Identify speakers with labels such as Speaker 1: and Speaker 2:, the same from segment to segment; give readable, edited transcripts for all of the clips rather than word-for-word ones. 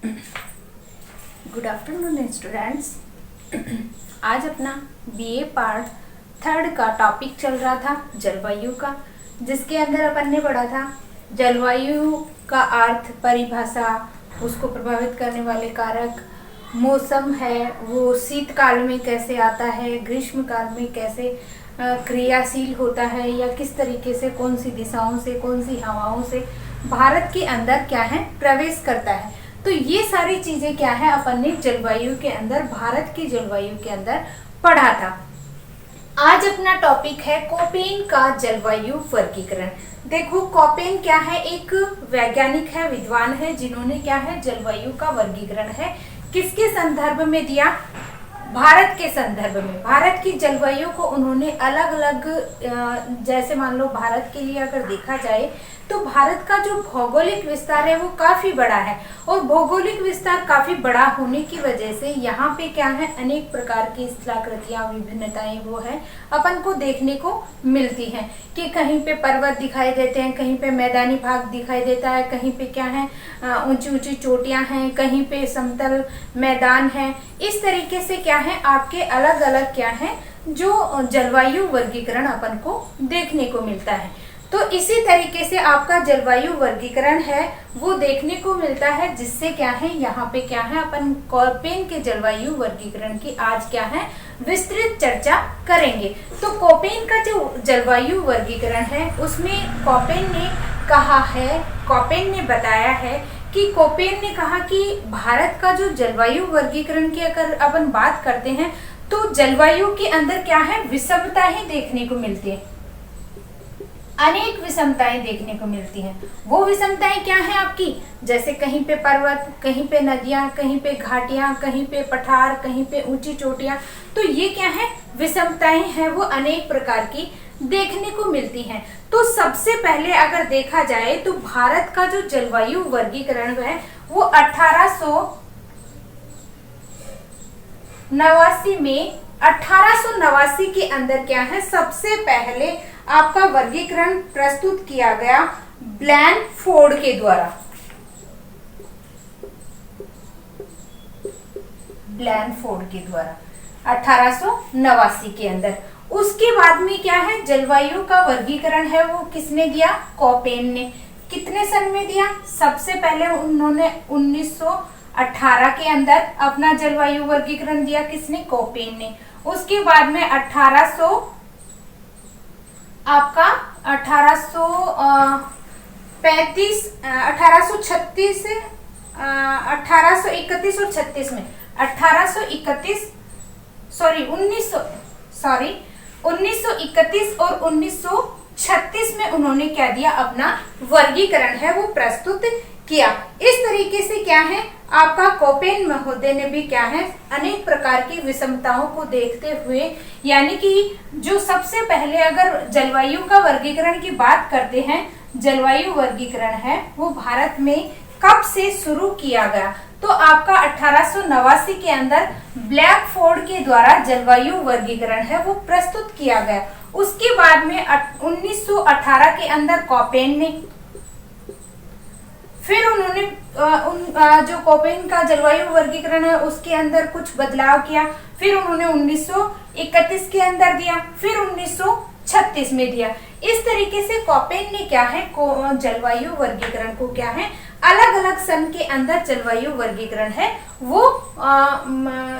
Speaker 1: Good afternoon students. आज अपना BA part 3 का टॉपिक चल रहा था जलवायु का, जिसके अंदर अपन ने पढ़ा था जलवायु का अर्थ, परिभाषा, उसको प्रभावित करने वाले कारक, मौसम है वो शीतकाल में कैसे आता है, ग्रीष्म काल में कैसे क्रियाशील होता है, या किस तरीके से कौन सी दिशाओं से, कौन सी हवाओं से भारत के अंदर क्या है प्रवेश करता है। तो ये सारी चीजें क्या है अपन ने जलवायु के अंदर, भारत की जलवायु के अंदर पढ़ा था। आज अपना टॉपिक है कोपेन का जलवायु वर्गीकरण। देखो कोपेन क्या है, एक वैज्ञानिक है, विद्वान है, जिन्होंने क्या है जलवायु का वर्गीकरण है किसके संदर्भ में दिया, भारत के संदर्भ में। भारत की जलवायु को उन्होंने अलग अलग, जैसे मान लो भारत के लिए अगर देखा जाए तो भारत का जो भौगोलिक विस्तार है वो काफी बड़ा है, और भौगोलिक विस्तार काफी बड़ा होने की वजह से यहाँ पे क्या है अनेक प्रकार की स्थलाकृतियां, विभिन्नताएं वो है अपन को देखने को मिलती हैं कि कहीं पे पर्वत दिखाई देते हैं, कहीं पे मैदानी भाग दिखाई देता है, कहीं पे क्या है ऊंची ऊंची चोटियां हैं, कहीं पे समतल मैदान है। इस तरीके से क्या है आपके अलग अलग क्या है जो जलवायु वर्गीकरण अपन को देखने को मिलता है। तो इसी तरीके से आपका जलवायु वर्गीकरण है वो देखने को मिलता है, जिससे क्या है यहाँ पे क्या है अपन कोपेन के जलवायु वर्गीकरण की आज क्या है विस्तृत चर्चा करेंगे। तो कोपेन का जो जलवायु वर्गीकरण है उसमें कोपेन ने कहा है, कोपेन ने बताया है कि कोपेन ने कहा कि भारत का जो जलवायु वर्गीकरण की अगर अपन बात करते हैं तो जलवायु के अंदर क्या है विषमताएं देखने को मिलती है, अनेक विषमताएं देखने को मिलती हैं। वो विषमताएं क्या हैं आपकी, जैसे कहीं पे पर्वत, कहीं पे नदियां, कहीं पे घाटियां, कहीं पे पठार, कहीं पे ऊंची चोटियां। तो ये क्या है विषमताएं हैं वो अनेक प्रकार की देखने को मिलती हैं। तो सबसे पहले अगर देखा जाए तो भारत का जो जलवायु वर्गीकरण है वो 1889 के अंदर क्या है सबसे पहले आपका वर्गीकरण प्रस्तुत किया गया ब्लैनफोर्ड के द्वारा। ब्लैनफोर्ड के द्वारा 1889 के अंदर। उसके बाद में क्या है जलवायु का वर्गीकरण है वो किसने दिया, कोपेन ने। कितने सन में दिया, सबसे पहले उन्होंने 1918 के अंदर अपना जलवायु वर्गीकरण दिया, किसने, कोपेन ने। उसके बाद में 1836 1831 और 36 में 1931 और 1936 में उन्होंने क्या दिया, अपना वर्गीकरण है वो प्रस्तुत किया। इस तरीके से क्या है आपका कोपेन महोदय ने भी क्या है अनेक प्रकार की विषमताओं को देखते हुए, यानी कि जो सबसे पहले अगर जलवायु का वर्गीकरण की बात करते हैं, जलवायु वर्गीकरण है वो भारत में कब से शुरू किया गया, तो आपका 1889 के अंदर ब्लैकफोर्ड के द्वारा जलवायु वर्गीकरण है वो प्रस्तुत किया गया। उसके बाद में 1918 के अंदर कोपेन ने, फिर उन्होंने जो कोपेन का जलवायु वर्गीकरण है उसके अंदर कुछ बदलाव किया, फिर उन्होंने 1931 के अंदर दिया, फिर 1936 में दिया। इस तरीके से कोपेन ने क्या है जलवायु वर्गीकरण को क्या है अलग अलग सन के अंदर जलवायु वर्गीकरण है वो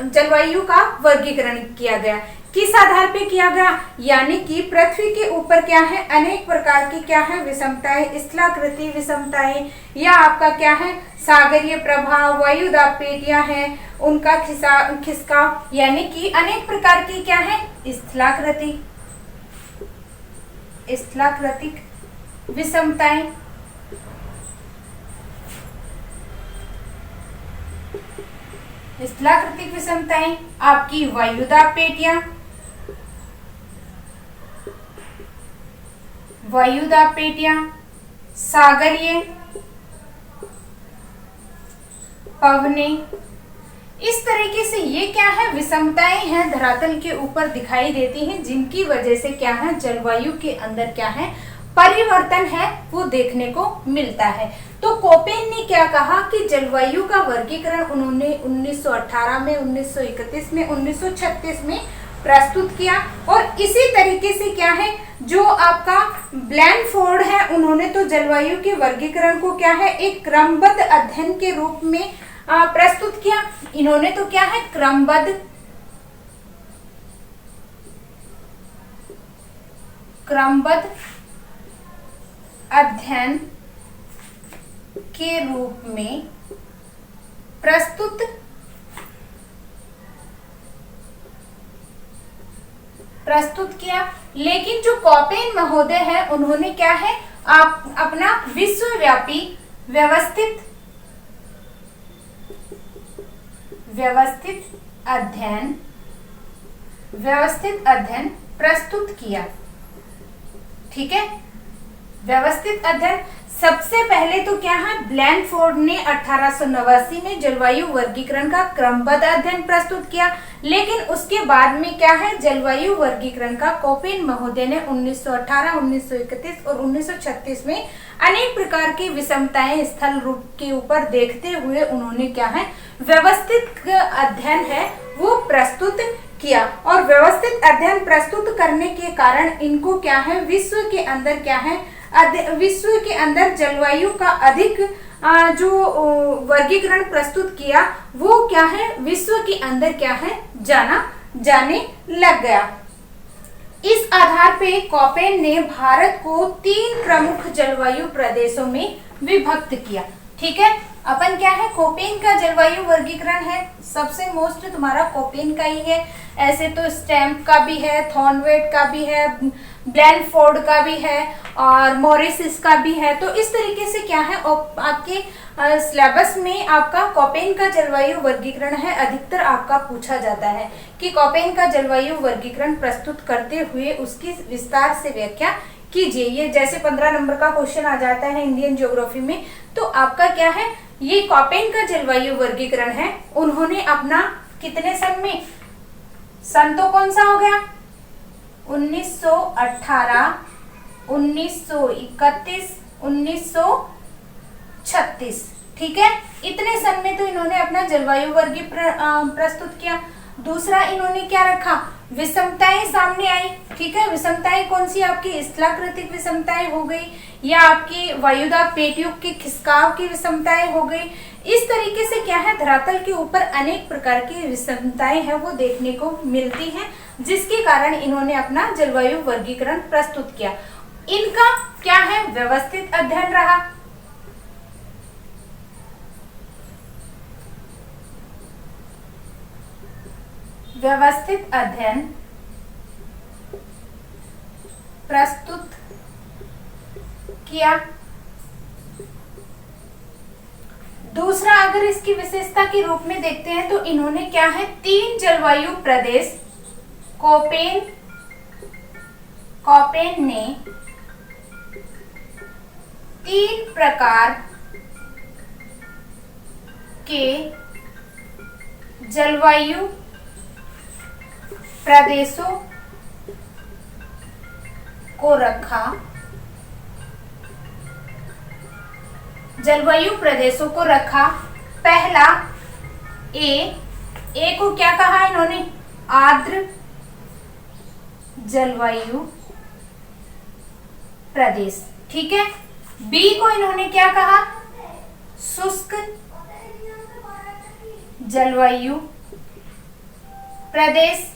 Speaker 1: जलवायु का वर्गीकरण किया गया। किस आधार पे किया गया, यानी कि पृथ्वी के ऊपर क्या है अनेक प्रकार की क्या है विषमताएं, स्थलाकृति विषमताएं, या आपका क्या है सागरीय प्रभाव, वायुदाब पेटियां हैं उनका खिसकाव, यानी कि अनेक प्रकार की क्या है स्थलाकृतिक विषमताएं, स्थलाकृतिक विषमताएं, आपकी वायुदाब पेटियां, सागरीय पवने। इस तरीके से ये क्या है विषमताएं हैं धरातल के ऊपर दिखाई देती हैं, जिनकी वजह से क्या है जलवायु के अंदर क्या है परिवर्तन है वो देखने को मिलता है। तो कोपेन ने क्या कहा कि जलवायु का वर्गीकरण उन्होंने 1918 में, 1931 में, 1936 में प्रस्तुत किया। और इसी तरीके से क्या है, जो आपका ब्लैनफोर्ड है, उन्होंने तो जलवायु के वर्गीकरण को क्या है, एक क्रमबद्ध अध्ययन के रूप में प्रस्तुत किया। इन्होंने तो क्या है, क्रमबद्ध अध्ययन के रूप में प्रस्तुत किया। लेकिन जो कोपेन महोदय है, उन्होंने क्या है, आप अपना विश्वव्यापी व्यवस्थित अध्ययन प्रस्तुत किया। ठीक है, व्यवस्थित अध्ययन। सबसे पहले तो क्या है, ब्लैनफोर्ड ने 1889 में जलवायु वर्गीकरण का क्रमबद्ध अध्ययन प्रस्तुत किया। लेकिन उसके बाद में क्या है, जलवायु वर्गीकरण का कोपेन महोदय ने 1918, 1931 और 1936 में अनेक प्रकार की विषमताएं स्थल रूप के ऊपर देखते हुए उन्होंने क्या है, व्यवस्थित अध्ययन है वो प्रस्तुत किया। और व्यवस्थित अध्ययन प्रस्तुत करने के कारण इनको क्या है, विश्व के अंदर क्या है, विश्व के अंदर जलवायु का अधिक जो वर्गीकरण प्रस्तुत किया, वो क्या है, विश्व के अंदर क्या है, जाने लग गया। इस आधार पे कोपेन ने भारत को 3 प्रमुख जलवायु प्रदेशों में विभक्त किया। ठीक है, अपन क्या है, कोपेन का जलवायु वर्गीकरण है, सबसे मोस्ट तुम्हारा कोपेन का ही है। ऐसे तो स्टैम्प का भी है, थॉर्नवेट का भी है, ब्लैनफोर्ड का भी है और मॉरिस का भी है। तो इस तरीके से क्या है, आपके सिलेबस में आपका कोपेन का जलवायु वर्गीकरण है, अधिकतर आपका पूछा जाता है कि कोपेन का जलवायु वर्गीकरण प्रस्तुत करते हुए उसकी विस्तार से व्याख्या कीजिए। ये जैसे 15 नंबर का क्वेश्चन आ जाता है इंडियन ज्योग्राफी में, तो आपका क्या है, ये कोपेन का जलवायु वर्गीकरण है। उन्होंने अपना कितने सन में, सन तो कौन सा हो गया, 1918, 1931, 1936। ठीक है, इतने सन में तो इन्होंने अपना जलवायु वर्गीकरण प्रस्तुत किया। दूसरा इन्होंने क्या रखा, विषमताएं सामने आई। ठीक है, विषमताएं कौन सी, आपकी स्थलाकृतिक विषमताएं हो गई या आपकी वायुदाब पेटयुग के खिसकाव की विषमताएं हो गई। इस तरीके से क्या है, धरातल के ऊपर अनेक प्रकार की विषमताएं हैं वो देखने को मिलती हैं, जिसके कारण इन्होंने अपना जलवायु वर्गीकरण प्रस्तुत किया। इनका क्या है, व्यवस्थित अध्ययन रहा। व्यवस्थित अध्ययन प्रस्तुत किया। दूसरा, अगर इसकी विशेषता के रूप में देखते हैं तो इन्होंने क्या है, 3 जलवायु प्रदेश कोपेन ने 3 प्रकार के जलवायु प्रदेशों को रखा। जलवायु प्रदेशों को रखा। पहला ए को क्या कहा इन्होंने, आर्द्र जलवायु प्रदेश। ठीक है, बी को इन्होंने क्या कहा, शुष्क जलवायु प्रदेश।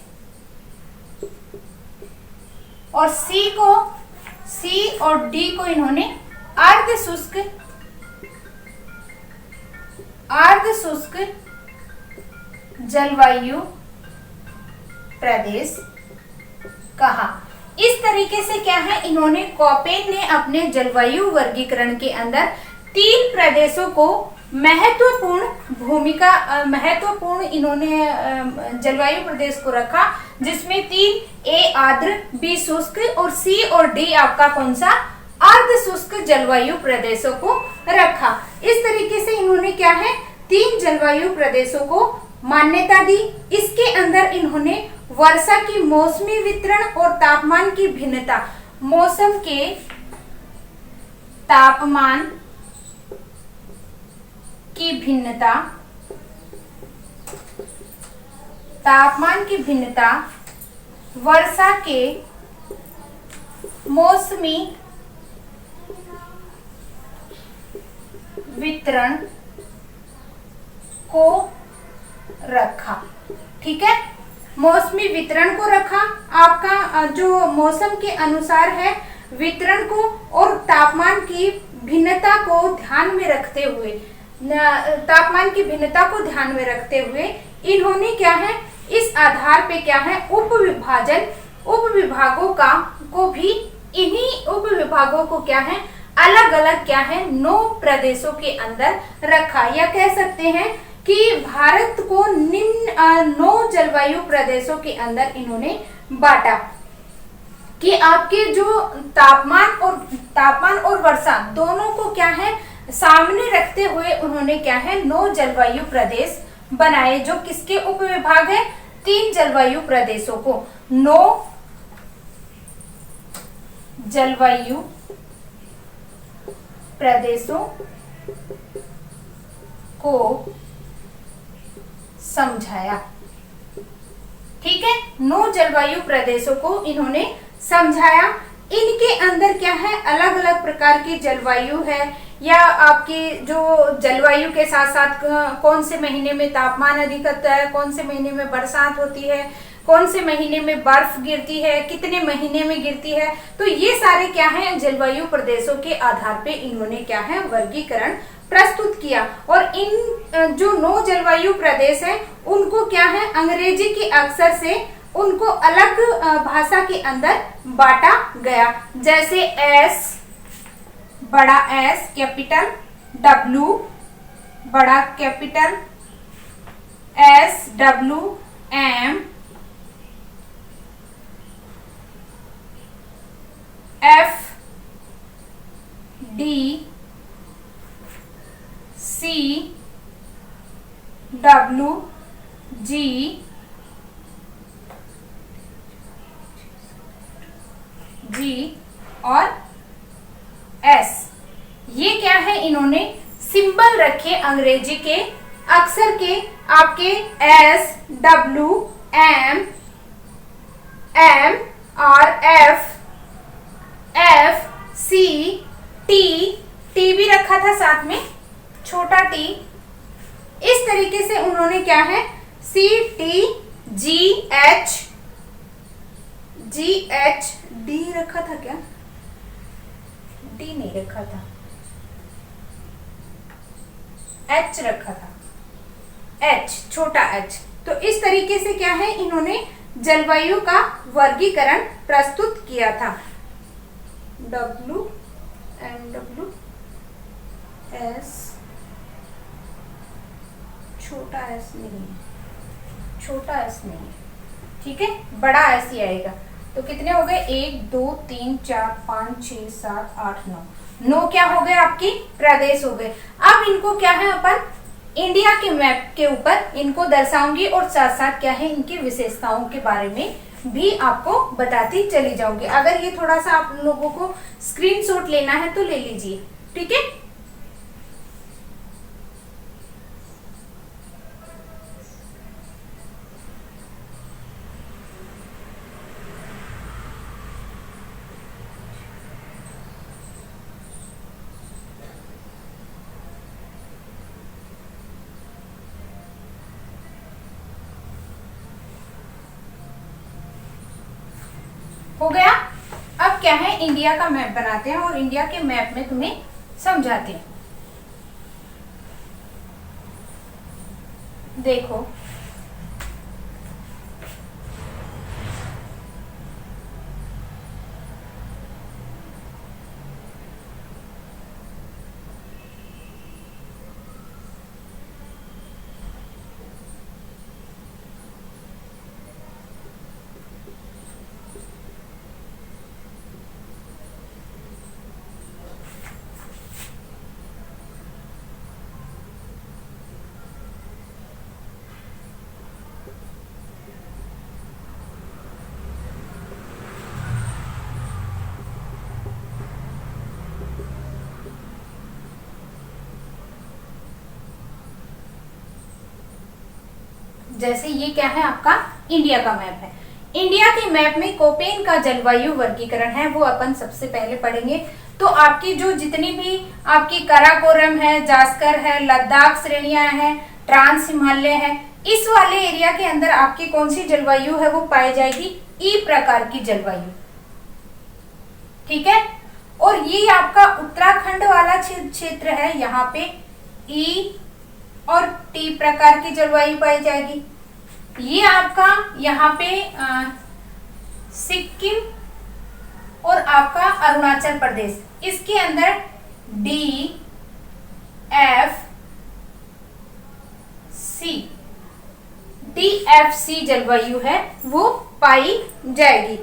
Speaker 1: और सी और डी को इन्होंने अर्ध शुष्क जलवायु प्रदेश कहा। इस तरीके से क्या है, इन्होंने कोपेन ने अपने जलवायु वर्गीकरण के अंदर 3 प्रदेशों को महत्वपूर्ण इन्होंने जलवायु प्रदेश को रखा, जिसमें 3 ए आर्द्र, बी शुष्क और सी और डी आपका कौन सा, अर्ध शुष्क जलवायु प्रदेशों को रखा। इस तरीके से इन्होंने क्या है, 3 जलवायु प्रदेशों को मान्यता दी। इसके अंदर इन्होंने वर्षा की मौसमी वितरण और तापमान की भिन्नता, मौसम के तापमान की भिन्नता, तापमान की भिन्नता वर्षा के मौसमी वितरण को रखा। ठीक है, मौसमी वितरण को रखा, आपका जो मौसम के अनुसार है वितरण को और तापमान की भिन्नता को ध्यान में रखते हुए, तापमान की भिन्नता को ध्यान में रखते हुए इन्होंने क्या है, इस आधार पे क्या है, उप विभागों को भी इन्हीं उप विभागों को क्या है, अलग अलग क्या है, 9 प्रदेशों के अंदर रखा, या कह सकते हैं कि भारत को निम्न 9 जलवायु प्रदेशों के अंदर इन्होंने बांटा कि आपके जो तापमान और वर्षा दोनों को क्या है सामने रखते हुए उन्होंने क्या है 9 जलवायु प्रदेश बनाए, जो किसके उप विभाग है, 3 जलवायु प्रदेशों को 9 जलवायु प्रदेशों को समझाया। ठीक है, 9 जलवायु प्रदेशों को इन्होंने समझाया। इनके अंदर क्या है, अलग अलग प्रकार की जलवायु है, या आपकी जो जलवायु के साथ साथ कौन से महीने में तापमान अधिक होता है, कौन से महीने में बरसात होती है, कौन से महीने में बर्फ गिरती है, कितने महीने में गिरती है, तो ये सारे क्या है जलवायु प्रदेशों के आधार पे इन्होंने क्या है वर्गीकरण प्रस्तुत किया। और इन जो 9 जलवायु प्रदेश है उनको क्या है अंग्रेजी के अक्षर से उनको अलग भाषा के अंदर बांटा गया, जैसे एस, बड़ा एस कैपिटल, डब्लू बड़ा capital, S W M, F D C, W G, और एस। ये क्या है, इन्होंने सिंबल रखे अंग्रेजी के अक्षर के, आपके एस, डब्लू, एम और एफ, सी, टी भी रखा था साथ में, छोटा टी। इस तरीके से उन्होंने क्या है सी, टी, जी, एच, डी रखा था क्या, डी नहीं रखा था, एच रखा था, एच, छोटा एच। तो इस तरीके से क्या है इन्होंने जलवायु का वर्गीकरण प्रस्तुत किया था। डब्लू, एन डब्लू, एस, छोटा एस नहीं है, छोटा एस नहीं है, ठीक है, बड़ा एस ही आएगा। तो कितने हो गए, 1 2 3 4 5 6 7 8 9 क्या हो गए आपके प्रदेश हो गए। अब इनको क्या है अपन इंडिया के मैप के ऊपर इनको दर्शाऊंगी और साथ साथ क्या है इनकी विशेषताओं के बारे में भी आपको बताती चली जाऊंगी। अगर ये थोड़ा सा आप लोगों को स्क्रीनशॉट लेना है तो ले लीजिए, ठीक है। हो गया। अब क्या है इंडिया का मैप बनाते हैं और इंडिया के मैप में तुम्हें समझाते हैं। देखो जैसे ये क्या है, आपका इंडिया का मैप है। इंडिया के मैप में कोपेन का जलवायु वर्गीकरण है, वो अपन सबसे पहले पढ़ेंगे। तो आपकी जो जितनी भी आपकी काराकोरम है, जास्कर है, लद्दाख श्रेणियां हैं, ट्रांस हिमालय है, इस वाले एरिया के अंदर आपकी कौन सी जलवायु है वो पाई जाएगी, ई प्रकार की जलवायु। ठीक है। और ये आपका उत्तराखंड वाला क्षेत्र है, यहाँ पे ई और टी प्रकार की जलवायु पाई जाएगी। ये आपका यहाँ पे सिक्किम और आपका अरुणाचल प्रदेश, इसके अंदर डी एफ सी जलवायु है वो पाई जाएगी।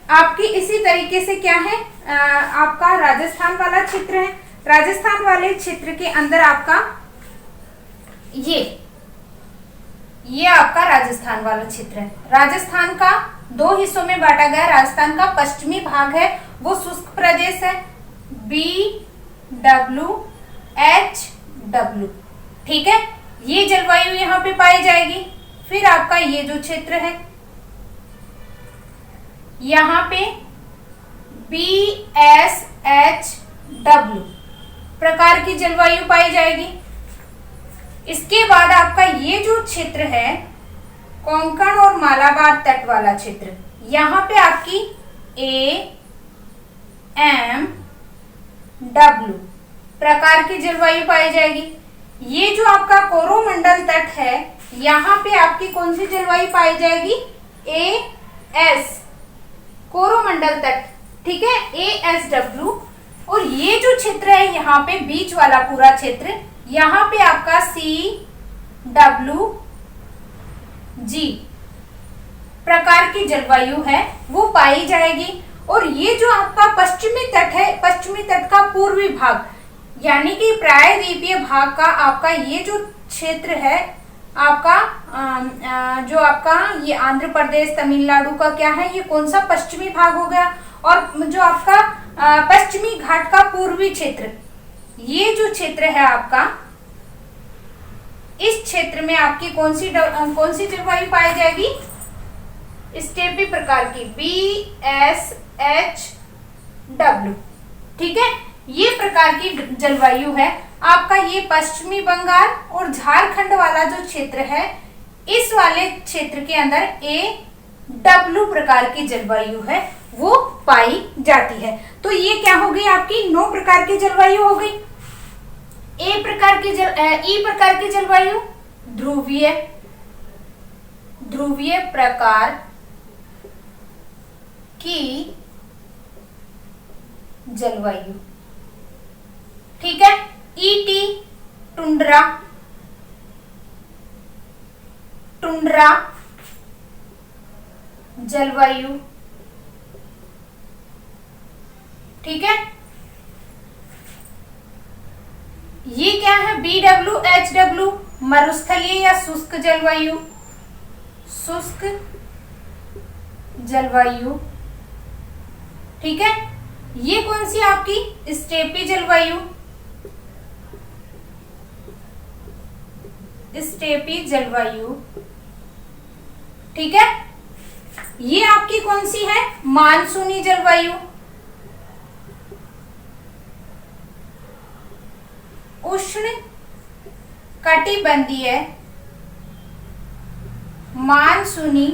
Speaker 1: आपकी इसी तरीके से क्या है, आपका राजस्थान वाला क्षेत्र है। राजस्थान वाले क्षेत्र के अंदर आपका ये आपका राजस्थान वाला क्षेत्र है। राजस्थान का दो हिस्सों में बांटा गया। राजस्थान का पश्चिमी भाग है वो शुष्क प्रदेश है, BWHW। ठीक है, ये जलवायु यहाँ पे पाई जाएगी। फिर आपका ये जो क्षेत्र है यहाँ पे BSHW प्रकार की जलवायु पाई जाएगी। इसके बाद आपका ये जो क्षेत्र है कोंकण और मालाबार तट वाला क्षेत्र, यहाँ पे आपकी AMW प्रकार की जलवायु पाई जाएगी। ये जो आपका कोरोमंडल तट है, यहाँ पे आपकी कौन सी जलवायु पाई जाएगी, AS कोरोमंडल तट। ठीक है, ASW। और ये जो क्षेत्र है यहाँ पे बीच वाला पूरा क्षेत्र, यहाँ पे आपका CWG प्रकार की जलवायु है वो पाई जाएगी। और ये जो आपका पश्चिमी तट है, पश्चिमी तट का पूर्वी भाग यानी कि प्रायद्वीपीय भाग का आपका ये जो क्षेत्र है आपका जो आपका ये आंध्र प्रदेश तमिलनाडु का क्या है, ये कौन सा पश्चिमी भाग हो गया। और जो आपका पश्चिमी घाट का पूर्वी क्षेत्र, ये जो क्षेत्र है आपका, इस क्षेत्र में आपकी कौन सी जलवायु पाई जाएगी, स्टेपी प्रकार की BSHW। ठीक है, ये प्रकार की जलवायु है। आपका ये पश्चिमी बंगाल और झारखंड वाला जो क्षेत्र है, इस वाले क्षेत्र के अंदर AW प्रकार की जलवायु है वो पाई जाती है। तो ये क्या हो गई, आपकी 9 प्रकार की जलवायु हो गई। ई प्रकार की जलवायु ध्रुवीय प्रकार की जलवायु। ठीक है, ET टुंड्रा जलवायु। ठीक है, ये क्या है, BWHW मरुस्थलीय या शुष्क जलवायु। ठीक है, ये कौन सी आपकी स्टेपी जलवायु। ठीक है, ये आपकी कौन सी है, मानसूनी जलवायु। उष्ण कटिबंधीय मानसूनी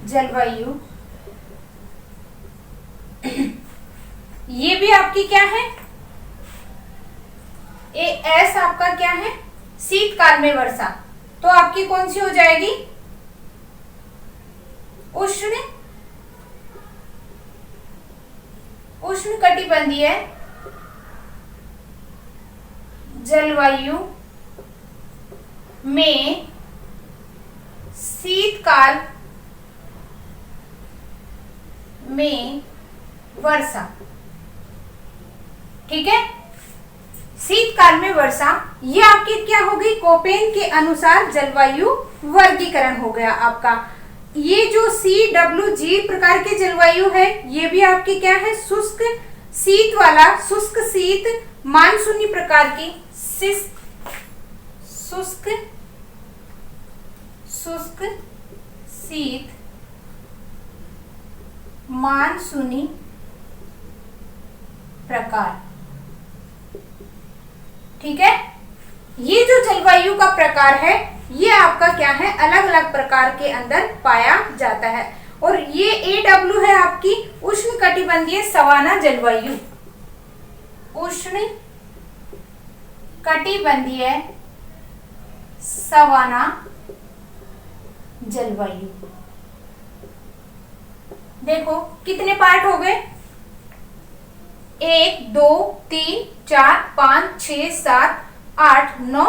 Speaker 1: जलवायु। ये भी आपकी क्या है, AS आपका क्या है, शीतकाल में वर्षा। तो आपकी कौन सी हो जाएगी, उष्ण कटिबंधीय जलवायु में शीतकाल में वर्षा। ठीक है, शीतकाल में वर्षा, ये आपकी क्या होगी, कोपेन के अनुसार जलवायु वर्गीकरण हो गया आपका। ये जो CWG प्रकार की जलवायु है, ये भी आपकी क्या है, शुष्क शीत वाला शुष्क शीत मानसूनी प्रकार की शुष्क शीत मानसूनी प्रकार। ठीक है, ये जो जलवायु का प्रकार है ये आपका क्या है, अलग अलग प्रकार के अंदर पाया जाता है। और ये AW है आपकी उष्ण कटिबंधीय सवाना जलवायु, उष्ण कटिबंधीय सवाना जलवायु। देखो कितने पार्ट हो गए, 1 2 3 4 5 6 7 8 9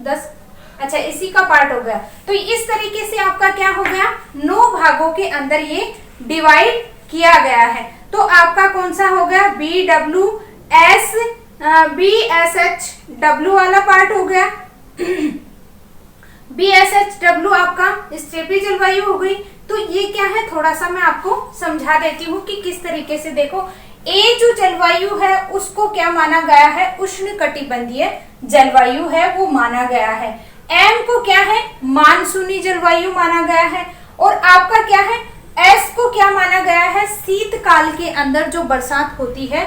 Speaker 1: 10। अच्छा, इसी का पार्ट हो गया। तो इस तरीके से आपका क्या हो गया, 9 भागों के अंदर ये डिवाइड किया गया है। तो आपका कौन सा हो गया, BSHW वाला पार्ट हो गया। BSHW आपका स्टेपी जलवायु हो गई। तो ये क्या है, थोड़ा सा मैं आपको समझा देती हूँ कि किस तरीके से। देखो, ए जो जलवायु है उसको क्या माना गया है, उष्ण कटिबंधीय जलवायु है वो माना गया है। एम को क्या है, मानसूनी जलवायु माना गया है। और आपका क्या है, एस को क्या माना गया है, शीतकाल के अंदर जो बरसात होती है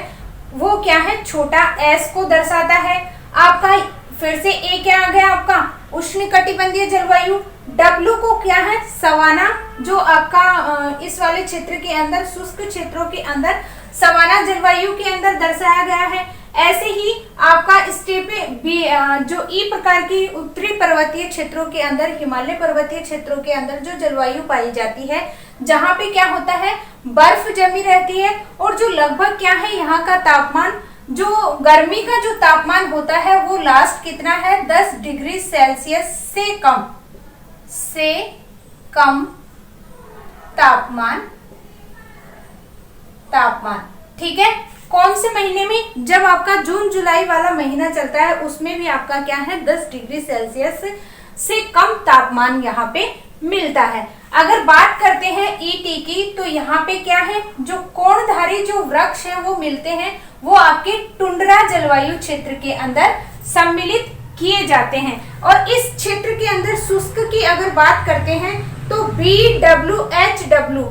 Speaker 1: वो क्या है, छोटा एस को दर्शाता है। आपका फिर से ए क्या आ गया, आपका उष्ण कटिबंधीय जलवायु। डब्ल्यू को क्या है, सवाना, जो आपका इस वाले क्षेत्र के अंदर, शुष्क क्षेत्रों के अंदर सवाना जलवायु के अंदर दर्शाया गया है। ऐसे ही आपका स्टेपे बी जो ई प्रकार की उत्तरी पर्वतीय क्षेत्रों के अंदर, हिमालय पर्वतीय क्षेत्रों के अंदर जो जलवायु पाई जाती है, जहाँ पे क्या होता है, बर्फ जमी रहती है। और जो लगभग क्या है, यहाँ का तापमान, जो गर्मी का जो तापमान होता है वो लास्ट कितना है, 10 डिग्री सेल्सियस से कम तापमान। ठीक है, कौन से महीने में, जब आपका जून जुलाई वाला महीना चलता है उसमें भी आपका क्या है, 10 डिग्री सेल्सियस से कम तापमान यहाँ पे मिलता है। अगर बात करते हैं ईटी की, तो यहाँ पे क्या है, जो कोणधारी जो वृक्ष है वो मिलते हैं, वो आपके टुंड्रा जलवायु क्षेत्र के अंदर सम्मिलित किए जाते हैं। और इस क्षेत्र के अंदर शुष्क की अगर बात करते हैं तो BWHW,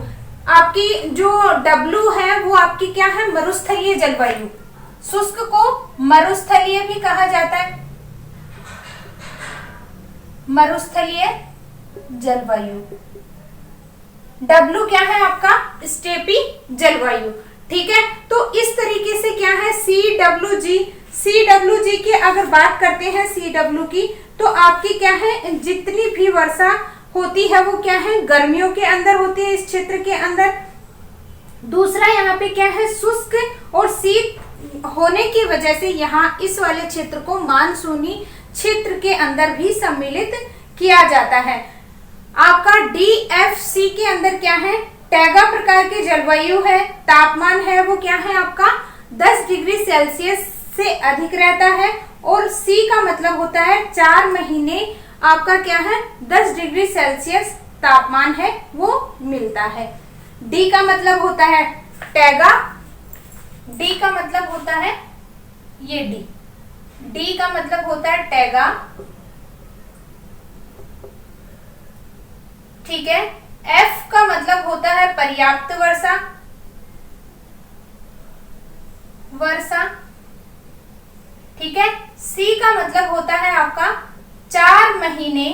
Speaker 1: आपकी जो W है वो आपकी क्या है, मरुस्थलीय जलवायु। शुष्क को मरुस्थलीय भी कहा जाता है, मरुस्थलीय जलवायु। W क्या है आपका, स्टेपी जलवायु। ठीक है, तो इस तरीके से क्या है, CWG की अगर बात करते हैं, CW की, तो आपकी क्या है, जितनी भी वर्षा होती है वो क्या है, गर्मियों के अंदर होती है इस क्षेत्र के अंदर। दूसरा यहाँ पे क्या है, शुष्क और शीत होने की वजह से यहाँ इस वाले क्षेत्र को मानसूनी क्षेत्र के अंदर भी सम्मिलित किया जाता है। आपका DFC के अंदर क्या है, टैगा प्रकार की जलवायु है। तापमान है वो क्या है आपका, 10 डिग्री सेल्सियस से अधिक रहता है। और C का मतलब होता है 4 महीने आपका क्या है, 10 डिग्री सेल्सियस तापमान है वो मिलता है। D का मतलब होता है टैगा, D का मतलब होता है ये D का मतलब होता है टैगा। ठीक है, F का मतलब होता है पर्याप्त वर्षा। ठीक है, C का मतलब होता है आपका 4 महीने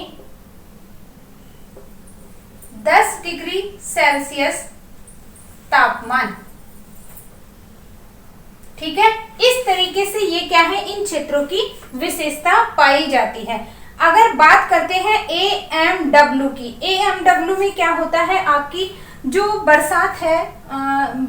Speaker 1: 10 डिग्री सेल्सियस तापमान। ठीक है, इस तरीके से ये क्या है, इन क्षेत्रों की विशेषता पाई जाती है। अगर बात करते हैं AMW की, AMW में क्या होता है, आपकी जो बरसात है,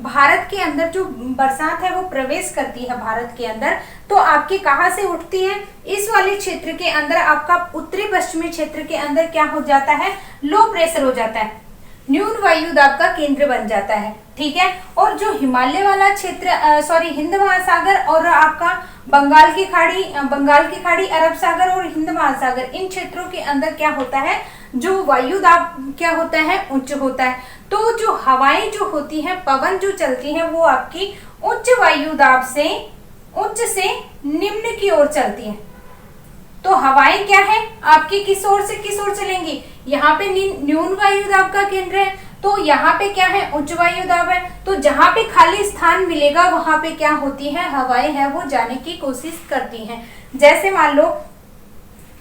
Speaker 1: भारत के अंदर जो बरसात है वो प्रवेश करती है भारत के अंदर, तो आपकी कहाँ से उठती है, इस वाले क्षेत्र के अंदर आपका उत्तरी पश्चिमी क्षेत्र के अंदर क्या हो जाता है, लो प्रेशर हो जाता है, न्यून वायु दाब का केंद्र बन जाता है। ठीक है, और जो हिमालय वाला क्षेत्र, हिंद महासागर और आपका बंगाल की खाड़ी, अरब सागर और हिंद महासागर, इन क्षेत्रों के अंदर क्या होता है, जो वायु दाब क्या होता है, उच्च होता है। तो जो हवाएं जो होती हैं, पवन जो चलती हैं, वो आपकी उच्च वायु दाब से उच्च से निम्न की ओर चलती है। तो हवाएं क्या है आपकी किस ओर से किस ओर चलेंगी, यहाँ पे न्यून वायु दाब का केंद्र है, तो यहाँ पे क्या है उच्च वायु दाब है। तो जहां पे खाली स्थान मिलेगा वहां पे क्या होती है, हवाएं है वो जाने की कोशिश करती हैं। जैसे मान लो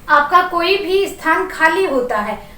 Speaker 1: आपका कोई भी स्थान खाली होता है,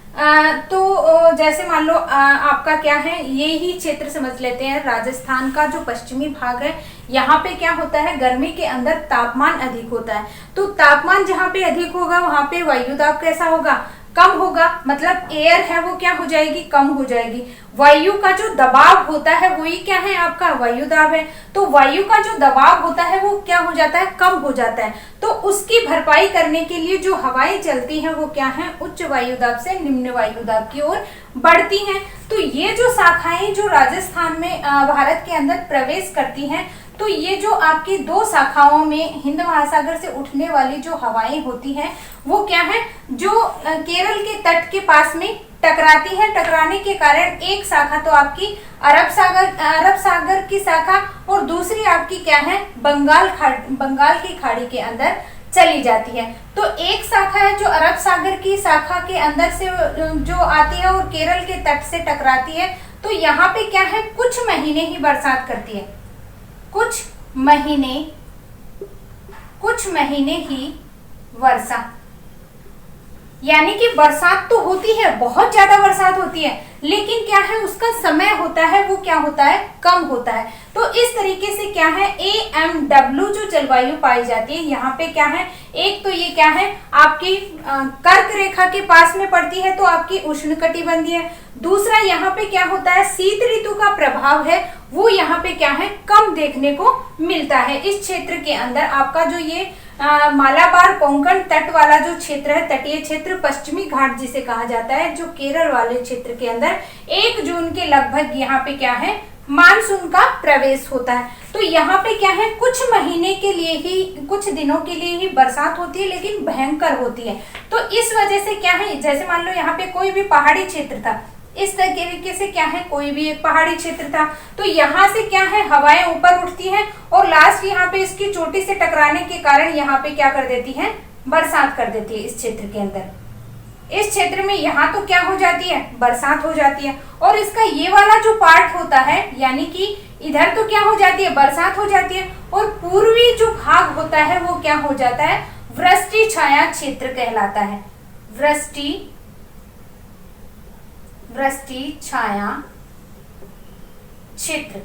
Speaker 1: तो जैसे मान लो आपका क्या है, ये ही क्षेत्र समझ लेते हैं, राजस्थान का जो पश्चिमी भाग है, यहाँ पे क्या होता है, गर्मी के अंदर तापमान अधिक होता है। तो तापमान जहाँ पे अधिक होगा वहां पे वायु दाब कैसा होगा, कम होगा, मतलब एयर है वो क्या हो जाएगी, कम हो जाएगी। वायु का जो दबाव होता है वही क्या है आपका वायु दाब है। तो वायु का जो दबाव होता है वो क्या हो जाता है, कम हो जाता है। तो उसकी भरपाई करने के लिए जो हवाएं चलती हैं वो क्या है, उच्च वायु दाब से निम्न वायु दाब की ओर बढ़ती हैं। तो ये जो शाखाएं जो राजस्थान में भारत के अंदर प्रवेश करती हैं, तो ये जो आपकी दो शाखाओं में हिंद महासागर से उठने वाली जो हवाएं होती हैं वो क्या है, जो केरल के तट के पास में टकराती है। टकराने के कारण एक शाखा तो आपकी अरब सागर की शाखा और दूसरी आपकी क्या है, बंगाल की खाड़ी के अंदर चली जाती है। तो एक शाखा है जो अरब सागर की शाखा के अंदर से जो आती है और केरल के तट से टकराती है। तो यहाँ पे क्या है, कुछ महीने ही बरसात करती है, कुछ महीने ही वर्षा, यानी कि बरसात तो होती है, बहुत ज्यादा बरसात होती है, लेकिन क्या है उसका समय होता है वो क्या होता है, कम होता है। तो इस तरीके से क्या है, AMW जो जलवायु पाई जाती है, यहाँ पे क्या है, एक तो ये क्या है आपकी कर्क रेखा के पास में पड़ती है, तो आपकी उष्णकटिबंधीय है। दूसरा यहाँ पे क्या होता है, शीत ऋतु का प्रभाव है वो यहाँ पे क्या है, कम देखने को मिलता है। इस क्षेत्र के अंदर आपका जो ये मालाबार कोंकण तट वाला जो क्षेत्र है, तटीय क्षेत्र, पश्चिमी घाट जिसे कहा जाता है, जो केरल वाले क्षेत्र के अंदर 1 जून के लगभग यहाँ पे क्या है, मानसून का प्रवेश होता है। तो यहाँ पे क्या है, कुछ महीने के लिए ही, कुछ दिनों के लिए ही बरसात होती है, लेकिन भयंकर होती है। तो इस वजह से क्या है, जैसे मान लो यहाँ पे कोई भी पहाड़ी क्षेत्र था, इस तरीके से क्या है, कोई भी एक पहाड़ी क्षेत्र था, तो यहाँ से क्या है, हवाएं ऊपर उठती हैं और लास्ट यहाँ पे इसकी चोटी से टकराने के कारण यहाँ पे क्या कर देती है, बरसात कर देती है इस क्षेत्र के अंदर। इस क्षेत्र में यहाँ तो क्या हो जाती है, बरसात हो जाती है, और इसका ये वाला जो पार्ट होता है, यानी कि इधर तो क्या हो जाती है, बरसात हो जाती है, और पूर्वी जो भाग होता है वो क्या हो जाता है, वृष्टि छाया क्षेत्र कहलाता है। वृष्टि छाया क्षेत्र,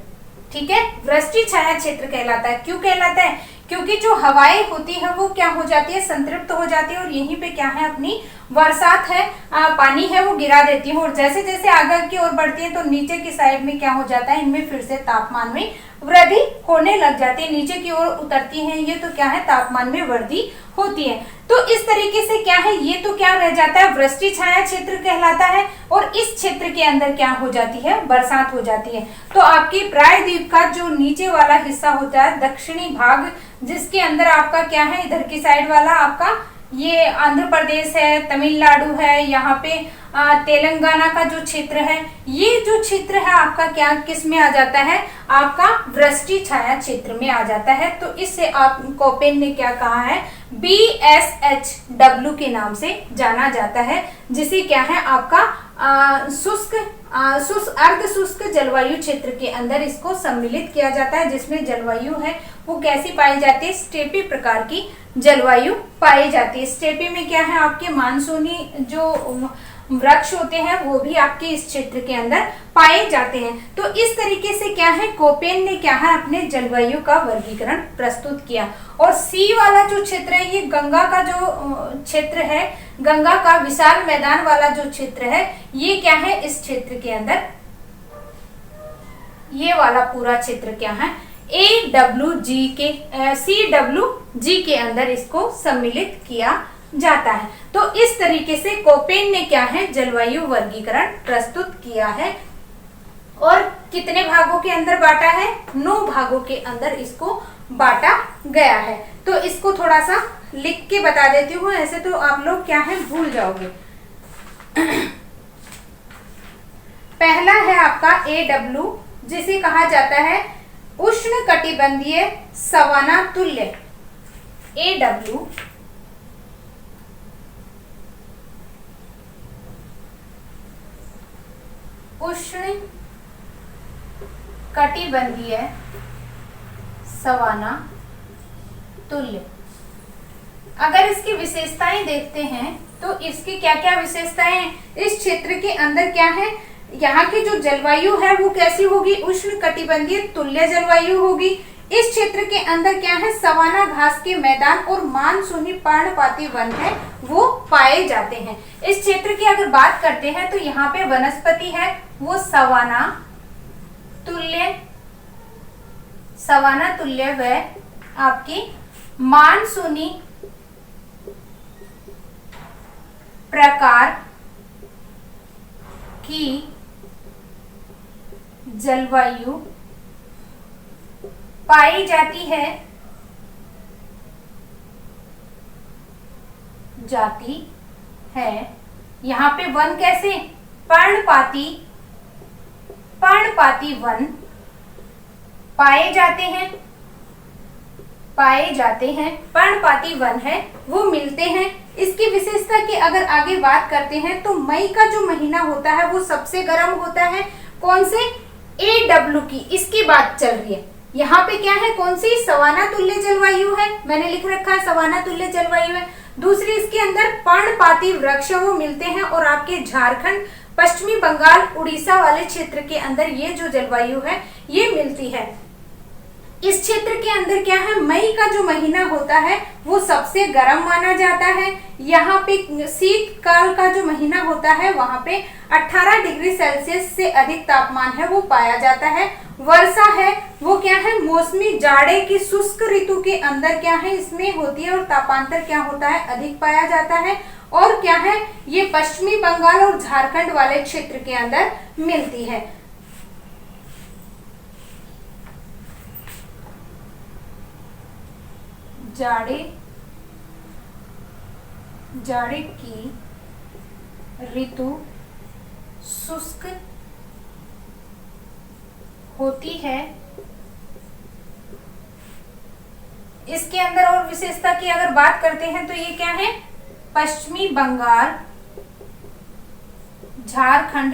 Speaker 1: ठीक है, वृष्टि छाया क्षेत्र कहलाता है। क्यों कहलाता है, क्योंकि जो हवाएं होती है वो क्या हो जाती है, संतृप्त हो जाती है, और यहीं पे क्या है, अपनी बरसात है, पानी है वो गिरा देती है, और जैसे जैसे आगे की ओर बढ़ती है तो नीचे की साइड में क्या हो जाता है, इनमें फिर से तापमान में वृद्धि होने लग जाती है। नीचे की ओर उतरती है ये, तो क्या है, तापमान में वृद्धि होती है। तो इस तरीके से क्या है, ये तो क्या रह जाता है, वृष्टि छाया क्षेत्र कहलाता है, और इस क्षेत्र के अंदर क्या हो जाती है, बरसात हो जाती है। तो आपकी प्रायद्वीप का जो नीचे वाला हिस्सा होता है, दक्षिणी भाग, जिसके अंदर आपका क्या है, इधर की साइड वाला आपका ये आंध्र प्रदेश है, तमिलनाडु है, यहाँ पे तेलंगाना का जो क्षेत्र है, ये जो क्षेत्र है आपका क्या किस में आ जाता है, आपका वृष्टि छाया क्षेत्र में आ जाता है। तो इससे आप कोपेन ने क्या कहा है, BSHW के नाम से जाना जाता है, जिसे क्या है आपका अर्ध शुष्क जलवायु क्षेत्र के अंदर इसको सम्मिलित किया जाता है, जिसमें जलवायु है वो कैसी पाई जाती है, स्टेपी प्रकार की जलवायु पाई जाती है। स्टेपी में क्या है, आपके मानसूनी जो वृक्ष होते हैं वो भी आपके इस क्षेत्र के अंदर पाए जाते हैं। तो इस तरीके से क्या है, कोपेन ने क्या है, अपने जलवायु का वर्गीकरण प्रस्तुत किया। और सी वाला जो क्षेत्र है, ये गंगा का जो क्षेत्र है, गंगा का विशाल मैदान वाला जो क्षेत्र है, ये क्या है, इस क्षेत्र के अंदर ये वाला पूरा क्षेत्र क्या है, CWG के अंदर इसको सम्मिलित किया जाता है। तो इस तरीके से कोपेन ने क्या है, जलवायु वर्गीकरण प्रस्तुत किया है, और कितने भागों के अंदर बांटा है, 9 भागों के अंदर इसको बांटा गया है। तो इसको थोड़ा सा लिख के बता देती हूँ, ऐसे तो आप लोग क्या है, भूल जाओगे। पहला है आपका AW, जिसे कहा जाता है उष्ण कटिबंधीय सवाना तुल्य AW उष्ण कटिबंधीय सवाना तुल्य। अगर इसकी विशेषताएं देखते हैं तो इसकी क्या क्या विशेषताएं हैं, इस क्षेत्र के अंदर क्या है, यहाँ की जो जलवायु है वो कैसी होगी, उष्ण कटिबंधीय तुल्य जलवायु होगी। इस क्षेत्र के अंदर क्या है, सवाना घास के मैदान और मानसूनी पर्णपाती वन है वो पाए जाते हैं। इस क्षेत्र की अगर बात करते हैं तो यहाँ पे वनस्पति है वो सवाना तुल्य व आपकी मानसूनी प्रकार की जलवायु पाई जाती है यहाँ पे वन कैसे, पर्णपाती वन पाए जाते हैं, पर्णपाती वन है वो मिलते हैं। इसकी विशेषता की अगर आगे बात करते हैं तो मई का जो महीना होता है वो सबसे गर्म होता है। कौन से, AW की इसकी बात चल रही है। यहाँ पे क्या है, कौन सी, सवाना तुल्य जलवायु है, मैंने लिख रखा है सवाना तुल्य जलवायु है। दूसरी इसके अंदर पर्णपाती वृक्ष वो मिलते हैं और आपके झारखंड, पश्चिमी बंगाल, उड़ीसा वाले क्षेत्र के अंदर ये जो जलवायु है ये मिलती है। इस क्षेत्र के अंदर क्या है, मई का जो महीना होता है वो सबसे गर्म माना जाता है। यहाँ पे शीतकाल का जो महीना होता है वहां पे 18 डिग्री सेल्सियस से अधिक तापमान है वो पाया जाता है। वर्षा है वो क्या है, मौसमी जाड़े की शुष्क ऋतु के अंदर क्या है इसमें होती है और तापांतर क्या होता है, अधिक पाया जाता है। और क्या है, ये पश्चिमी बंगाल और झारखंड वाले क्षेत्र के अंदर मिलती है। जाड़े की ऋतु शुष्क होती है। इसके अंदर और विशेषता की अगर बात करते हैं तो ये क्या है, पश्चिमी बंगाल, झारखंड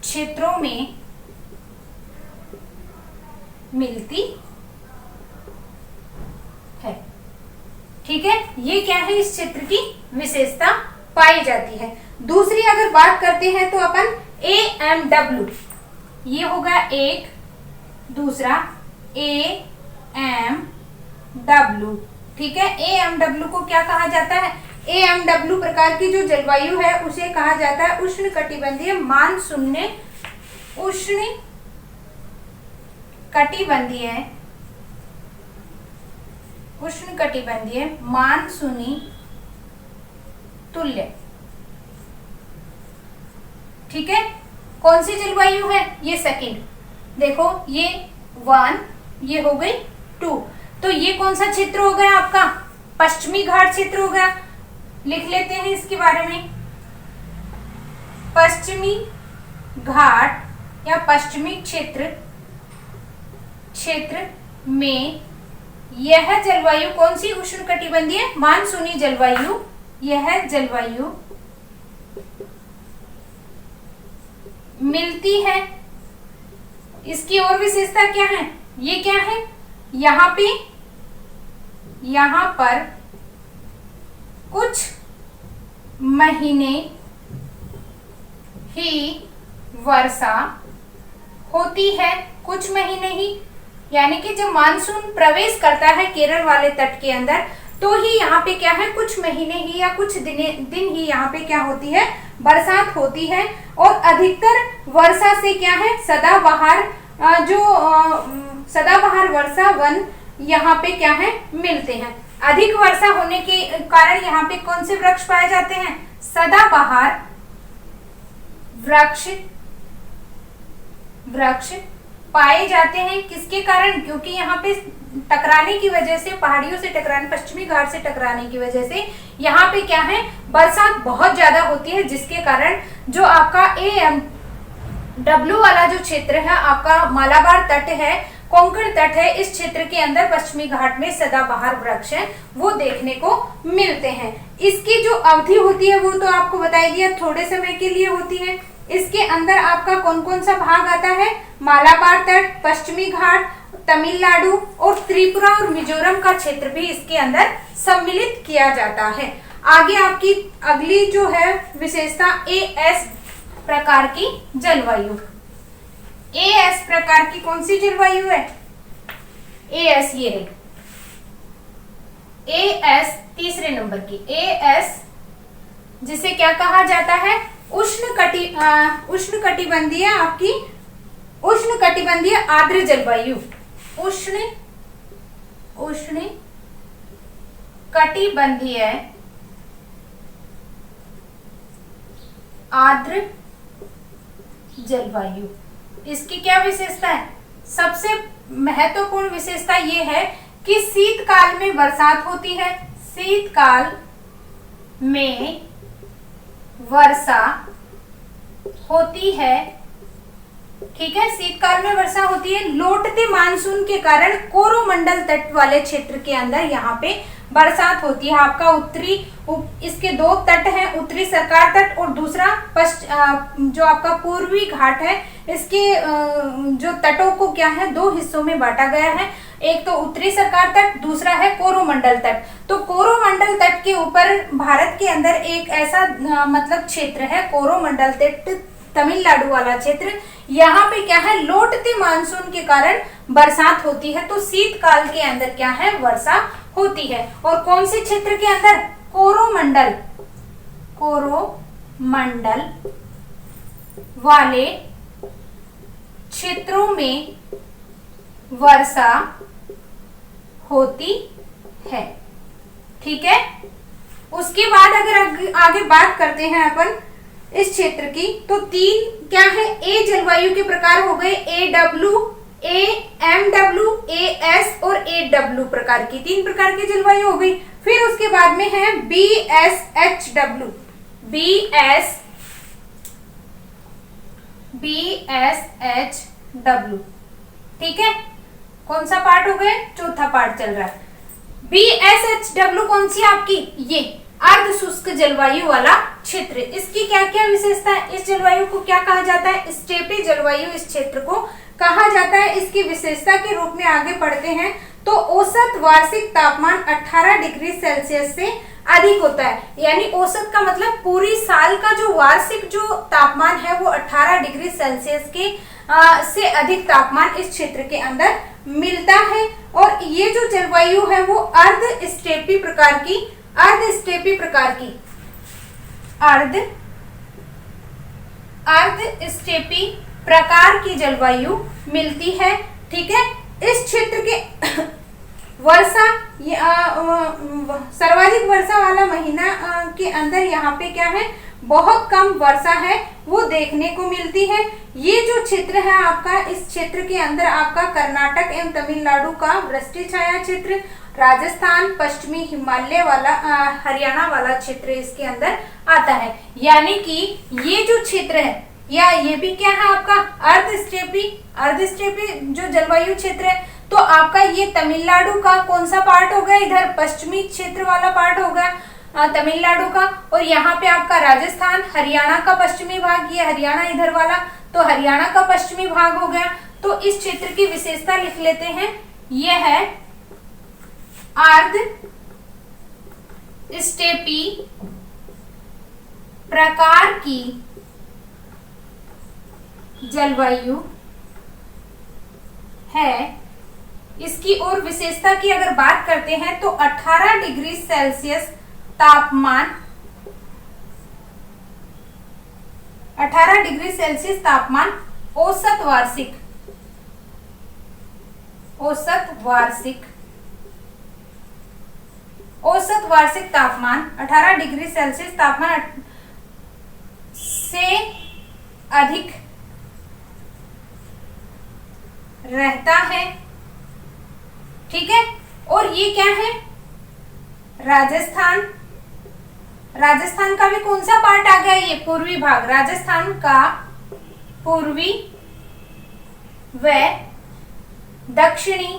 Speaker 1: क्षेत्रों में मिलती है। ठीक है, ये क्या है, इस क्षेत्र की विशेषता पाई जाती है। दूसरी अगर बात करते हैं तो अपन AMW, ये होगा एक, दूसरा AMW। ठीक है, AMW को क्या कहा जाता है, AMW प्रकार की जो जलवायु है उसे कहा जाता है उष्ण कटिबंधीय मानसूनी तुल्य। ठीक है, कौन सी जलवायु है, ये सेकंड, देखो ये 1, ये हो गई 2, तो ये कौन सा क्षेत्र हो गया आपका, पश्चिमी घाट क्षेत्र हो गया। लिख लेते हैं इसके बारे में, पश्चिमी घाट या पश्चिमी क्षेत्र में यह जलवायु कौन सी, उष्णकटिबंधीय मानसूनी जलवायु, यह जलवायु मिलती है। इसकी और विशेषता क्या है, ये क्या है, यहाँ पर कुछ महीने ही वर्षा होती है, कुछ महीने ही, यानी कि जब मानसून प्रवेश करता है केरल वाले तट के अंदर तो ही यहाँ पे क्या है, कुछ महीने ही या कुछ दिन ही यहाँ पे क्या होती है, बरसात होती है। और अधिकतर वर्षा से क्या है, सदाबहार वर्षा वन यहाँ पे क्या है, मिलते हैं। अधिक वर्षा होने के कारण यहाँ पे कौन से वृक्ष पाए जाते हैं, सदाबहार वृक्ष पाए जाते हैं। किसके कारण, क्योंकि यहाँ पे टकराने की वजह से, पहाड़ियों से टकराने, पश्चिमी घाट से टकराने की वजह से यहाँ पे क्या है, बरसात बहुत ज्यादा होती है, जिसके कारण जो आपका डब्लू वाला जो क्षेत्र है आपका मालाबार तट है, कोंकण तट है, इस क्षेत्र के अंदर पश्चिमी घाट में सदाबहार वृक्ष है वो देखने को मिलते हैं। इसकी जो अवधि होती है वो तो आपको बताई दिया, थोड़े समय के लिए होती है। इसके अंदर आपका कौन कौन सा भाग आता है, मालाबार तट, पश्चिमी घाट, तमिलनाडु और त्रिपुरा और मिजोरम का क्षेत्र भी इसके अंदर सम्मिलित किया जाता है। आगे आपकी अगली जो है विशेषता एएस प्रकार की जलवायु। एएस प्रकार की कौन सी जलवायु है, एएस ये है, एएस तीसरे नंबर की एएस, जिसे क्या कहा जाता है, उष्णकटिबंधीय आपकी उष्णकटिबंधीय आर्द्र जलवायु, उष्णकटिबंधीय आर्द्र जलवायु। इसकी क्या विशेषता है, सबसे महत्वपूर्ण विशेषता ये है कि शीतकाल में बरसात होती है, शीतकाल में वर्षा होती है, ठीक है, शीतकाल में वर्षा होती है। लौटते मानसून के कारण कोरोमंडल तट वाले क्षेत्र के अंदर यहाँ पे बरसात होती है। आपका उत्तरी इसके दो तट हैं, उत्तरी सरकार तट और दूसरा जो आपका पूर्वी घाट है, इसके जो तटों को क्या है, दो हिस्सों में बांटा गया है, एक तो उत्तरी सरकार तट, दूसरा है कोरोमंडल तट। तो कोरोमंडल तट के ऊपर भारत के अंदर एक ऐसा मतलब क्षेत्र है कोरोमंडल तट, तमिलनाडु वाला क्षेत्र, यहाँ पे क्या है, लौटते मानसून के कारण बरसात होती है, तो शीतकाल के अंदर क्या है, वर्षा होती है। और कौन से क्षेत्र के अंदर, कोरोमंडल वाले क्षेत्रों में वर्षा होती है, ठीक है। उसके बाद अगर आगे बात करते हैं अपन इस क्षेत्र की, तो तीन क्या है, ए जलवायु के प्रकार हो गए, A W, A M W, A S और ए डब्ल्यू प्रकार की, तीन प्रकार की जलवायु हो गई। फिर उसके बाद में है B S H W, B S H W, ठीक है। कौन सा पार्ट हो गया, चौथा पार्ट चल रहा है। बी एस एच डब्ल्यू कौन सी आपकी, ये अर्ध शुष्क जलवायु वाला क्षेत्र। इसकी क्या क्या विशेषता है, इस जलवायु को क्या कहा जाता है, स्टेपी जलवायु इस क्षेत्र को कहा जाता है। इसकी विशेषता के रूप में आगे पढ़ते हैं तो औसत वार्षिक तापमान 18 डिग्री सेल्सियस से अधिक होता है, यानी औसत का मतलब पूरी साल का जो वार्षिक जो तापमान है वो 18 डिग्री सेल्सियस के से अधिक तापमान इस क्षेत्र के अंदर मिलता है। और ये जो जलवायु है वो अर्ध स्टेपी प्रकार की जलवायु मिलती है, ठीक है। इस क्षेत्र के वर्षा सर्वाधिक वर्षा वाला महीना के अंदर यहाँ पे क्या है, बहुत कम वर्षा है वो देखने को मिलती है। ये जो क्षेत्र है आपका, इस क्षेत्र के अंदर आपका कर्नाटक एवं तमिलनाडु का वृष्टि छाया क्षेत्र, राजस्थान, पश्चिमी हिमालय वाला हरियाणा वाला क्षेत्र इसके अंदर आता है। यानी कि ये जो क्षेत्र है, या ये भी क्या है आपका अर्ध स्टेपी जो जलवायु क्षेत्र है, तो आपका ये तमिलनाडु का कौन सा पार्ट होगा, इधर पश्चिमी क्षेत्र वाला पार्ट होगा तमिलनाडु का, और यहाँ पे आपका राजस्थान, हरियाणा का पश्चिमी भाग, ये हरियाणा इधर वाला, तो हरियाणा का पश्चिमी भाग हो गया। तो इस क्षेत्र की विशेषता लिख लेते हैं, ये है अर्ध स्टेपी प्रकार की जलवायु है। इसकी और विशेषता की अगर बात करते हैं तो 18 डिग्री सेल्सियस तापमान, 18 डिग्री सेल्सियस तापमान औसत वार्षिक तापमान 18 डिग्री सेल्सियस तापमान से अधिक रहता है, ठीक है। और ये क्या है, राजस्थान का भी कौन सा पार्ट आ गया, ये पूर्वी भाग, राजस्थान का पूर्वी व दक्षिणी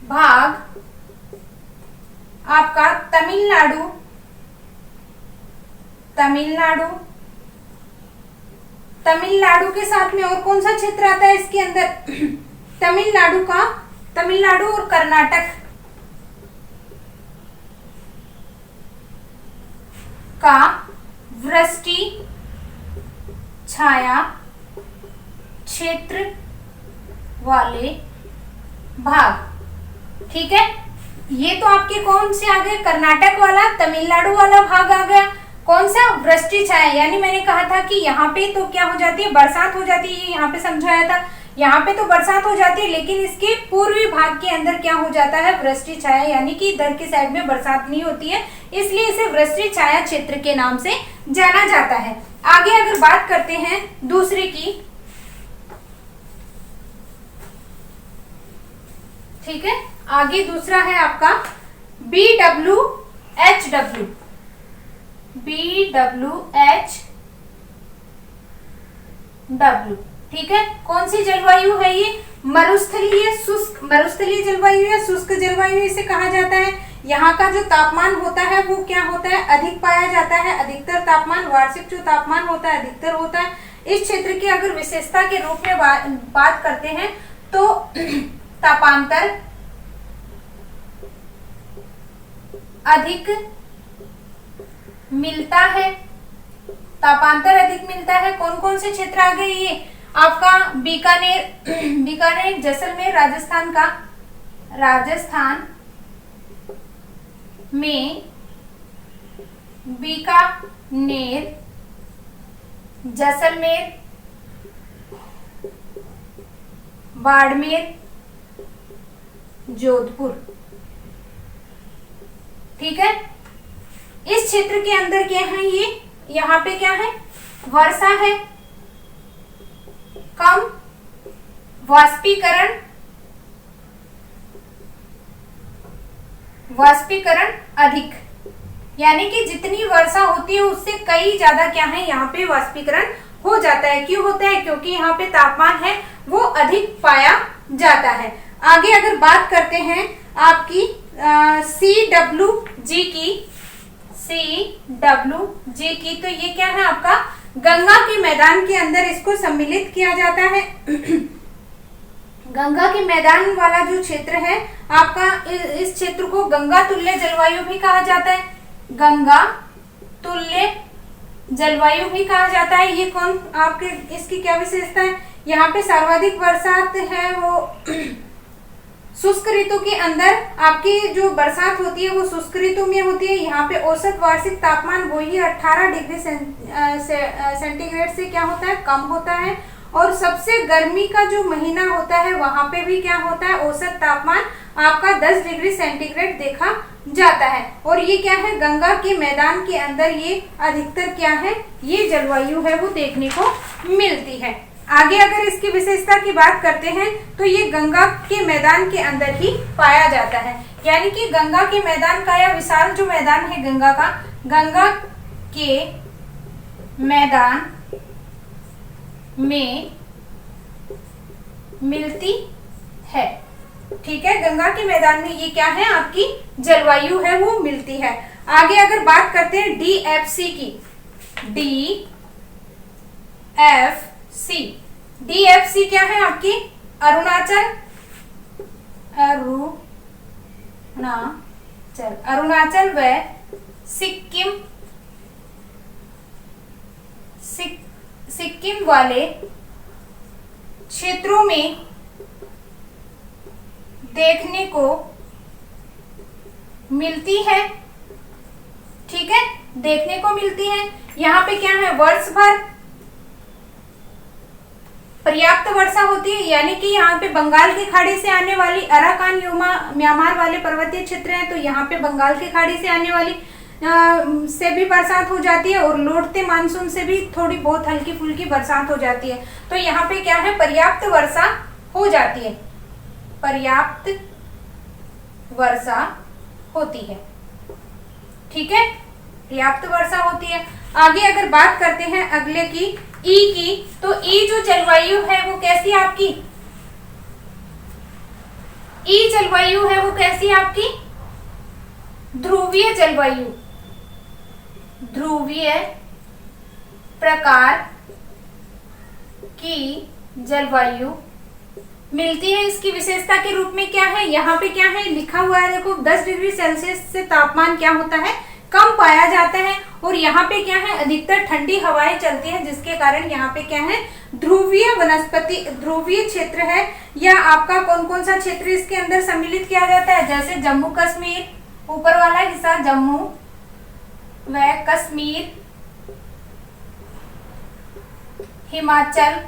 Speaker 1: भाग आपका तमिलनाडु तमिलनाडु के साथ में और कौन सा क्षेत्र आता है इसके अंदर? तमिलनाडु और कर्नाटक का वृष्टि छाया क्षेत्र वाले भाग। ठीक है, ये तो आपके कौन से आ गए? कर्नाटक वाला, तमिलनाडु वाला भाग आ गया। कौन सा? वृष्टि छाया, यानी मैंने कहा था कि यहाँ पे तो क्या हो जाती है, बरसात हो जाती है। यहाँ पे समझाया था, यहाँ पे तो बरसात हो जाती है, लेकिन इसके पूर्वी भाग के अंदर क्या हो जाता है? वृष्टि छाया, यानी कि इधर की साइड में बरसात नहीं होती है, इसलिए इसे वृष्टि छाया क्षेत्र के नाम से जाना जाता है। आगे अगर बात करते हैं दूसरे की, ठीक है, आगे दूसरा है आपका BWHW। ठीक है, कौन सी जलवायु है ये? मरुस्थलीय जलवायु या शुष्क जलवायु इसे कहा जाता है। यहाँ का जो तापमान होता है वो क्या होता है? अधिक पाया जाता है। अधिकतर तापमान, वार्षिक जो तापमान होता है अधिकतर होता है। इस क्षेत्र की अगर विशेषता के रूप में बात करते हैं तो तापांतर अधिक मिलता है। कौन कौन से क्षेत्र आ गए? ये आपका बीकानेर जैसलमेर राजस्थान में बीकानेर जैसलमेर बाड़मेर जोधपुर। ठीक है, इस क्षेत्र के अंदर क्या है? ये यहाँ पे क्या है? वर्षा है, कम वाष्पीकरण अधिक, यानी कि जितनी वर्षा होती है उससे कई ज्यादा क्या है? यहाँ पे वाष्पीकरण हो जाता है। क्यों होता है? क्योंकि यहाँ पे तापमान है वो अधिक पाया जाता है। आगे अगर बात करते हैं आपकी CWG की, तो ये क्या है आपका? गंगा के मैदान के अंदर इसको सम्मिलित किया जाता है। गंगा के मैदान वाला जो क्षेत्र है आपका, इस क्षेत्र को गंगा तुल्य जलवायु भी कहा जाता है। गंगा तुल्य जलवायु भी कहा जाता है। ये कौन आपके, इसकी क्या विशेषता है? यहाँ पे सर्वाधिक बरसात है वो शुष्क ऋतु के अंदर आपकी जो बरसात होती है वो शुष्क ऋतु में होती है। यहाँ पे औसत वार्षिक तापमान वही 18 डिग्री सेंटीग्रेड से क्या होता है? कम होता है। और सबसे गर्मी का जो महीना होता है वहां पे भी क्या होता है? औसत तापमान आपका 10 डिग्री सेंटीग्रेड देखा जाता है। और ये क्या है? गंगा के मैदान के अंदर ये अधिकतर क्या है? ये जलवायु है वो देखने को मिलती है। आगे अगर इसकी विशेषता की बात करते हैं तो ये गंगा के मैदान के अंदर ही पाया जाता है, यानी कि गंगा के मैदान का या विशाल जो मैदान है गंगा का, गंगा के मैदान में मिलती है। ठीक है, गंगा के मैदान में ये क्या है? आपकी जलवायु है वो मिलती है। आगे अगर बात करते हैं DFC की, DFC क्या है आपकी? अरुणाचल व सिक्किम वाले क्षेत्रों में देखने को मिलती है। ठीक है, देखने को मिलती है। यहाँ पे क्या है? वर्ष भर पर्याप्त वर्षा होती है, यानी कि यहाँ पे बंगाल की खाड़ी से आने वाली अराकान म्यांमार वाले पर्वतीय क्षेत्र हैं, तो यहाँ पे बंगाल की खाड़ी से आने वाली से भी बरसात हो जाती है और लौटते मानसून से भी थोड़ी बहुत हल्की फुल्की बरसात हो जाती है। तो यहाँ पे क्या है? पर्याप्त वर्षा हो जाती है, पर्याप्त वर्षा होती है। ठीक है, पर्याप्त वर्षा होती है। आगे अगर बात करते हैं अगले की ई की, तो ई जो जलवायु है वो कैसी आपकी, ई जलवायु है वो कैसी आपकी, ध्रुवीय जलवायु, ध्रुवीय प्रकार की जलवायु मिलती है। इसकी विशेषता के रूप में क्या है, यहाँ पे क्या है लिखा हुआ है, देखो 10 डिग्री सेल्सियस से तापमान क्या होता है, कम पाया जाता है। और यहाँ पे क्या है, अधिकतर ठंडी हवाएं चलती हैं, जिसके कारण यहाँ पे क्या है, ध्रुवीय वनस्पति, ध्रुवीय क्षेत्र है। या आपका कौन कौन सा क्षेत्र इसके अंदर सम्मिलित किया जाता है, जैसे जम्मू कश्मीर, ऊपर वाला हिस्सा जम्मू व कश्मीर, हिमाचल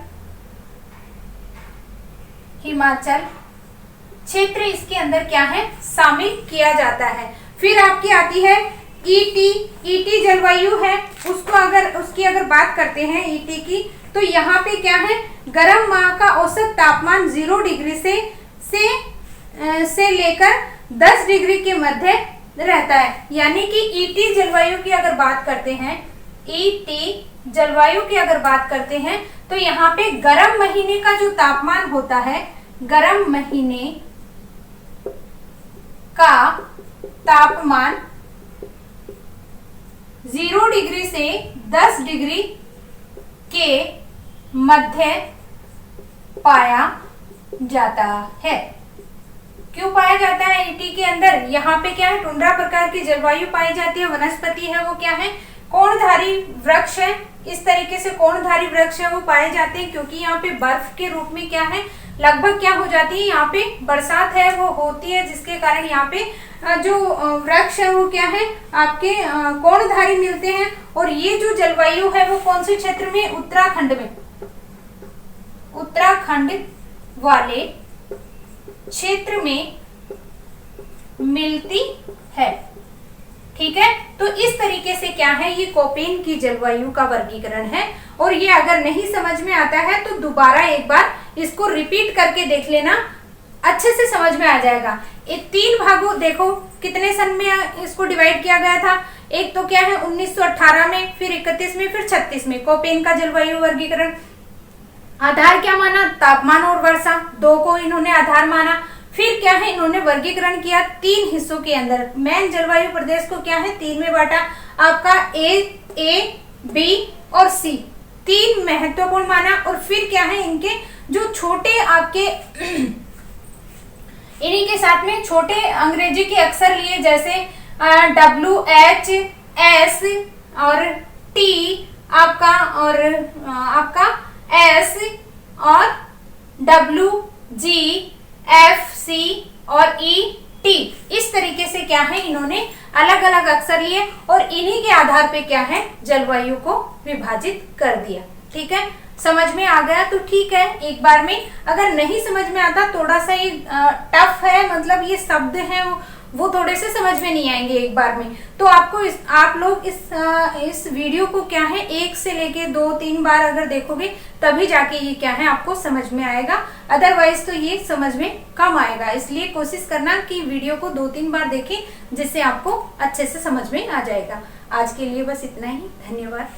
Speaker 1: क्षेत्र इसके अंदर क्या है, शामिल किया जाता है। फिर आपकी आती है ईटी, ईटी जलवायु है, उसकी अगर बात करते हैं ईटी की, तो यहाँ पे क्या है, गर्म माह का औसत तापमान 0 डिग्री से लेकर 10 डिग्री के मध्य रहता है। यानी कि ईटी जलवायु की अगर बात करते हैं, ईटी जलवायु की अगर बात करते हैं, तो यहाँ पे गर्म महीने का जो तापमान होता है, गर्म महीने का तापमान 0 डिग्री से 10 डिग्री के मध्य पाया जाता है। क्यों पाया जाता है ईटी के अंदर, यहाँ पे क्या है, टुंड्रा प्रकार की जलवायु पाई जाती है। वनस्पति है वो क्या है, कोणधारी वृक्ष है। इस तरीके से कोणधारी वृक्ष है वो पाए जाते हैं, क्योंकि यहाँ पे बर्फ के रूप में क्या है, लगभग क्या हो जाती है, यहाँ पे बरसात है वो होती है, जिसके कारण यहाँ पे जो वृक्ष है वो क्या है, आपके कोणधारी मिलते हैं। और ये जो जलवायु है वो कौन से क्षेत्र में, उत्तराखंड में, उत्तराखंड वाले क्षेत्र में मिलती है। ठीक है, तो इस तरीके से क्या है, ये कोपेन की जलवायु का वर्गीकरण है। और ये अगर नहीं समझ में आता है तो दोबारा एक बार इसको रिपीट करके देख लेना, अच्छे से समझ में आ जाएगा। ये 3 भागों, देखो कितने सन में इसको डिवाइड किया गया था, एक तो क्या है 1918 में, फिर 31 में, फिर 36 में, कोपेन का जलवायु वर्गीकरण। आधार क्या माना, तापमान और वर्षा, 2 को इन्होंने आधार माना। फिर क्या है, इन्होंने वर्गीकरण किया 3 हिस्सों के अंदर। मैन जलवायु प्रदेश को क्या है 3 में बांटा, आपका ए, बी और सी, 3 महत्वपूर्ण माना। और फिर क्या है, इनके जो छोटे आपके इन्हीं के साथ में छोटे अंग्रेजी के अक्षर लिए, जैसे WH, S और T आपका, और आपका S और W, G, F, C और E, T, इस तरीके से क्या है, इन्होंने अलग अलग अक्षर लिए और इन्हीं के आधार पे क्या है, जलवायु को विभाजित कर दिया। ठीक है, समझ में आ गया तो ठीक है। एक बार में अगर नहीं समझ में आता, थोड़ा सा ये टफ है, मतलब ये शब्द हैं वो थोड़े से समझ में नहीं आएंगे एक बार में, तो आपको आप लोग इस वीडियो को क्या है 1 से लेके 2-3 बार अगर देखोगे तभी जाके ये क्या है आपको समझ में आएगा, अदरवाइज तो ये समझ में कम आएगा। इसलिए कोशिश करना कि वीडियो को 2-3 बार देखें, जिससे आपको अच्छे से समझ में आ जाएगा। आज के लिए बस इतना ही, धन्यवाद।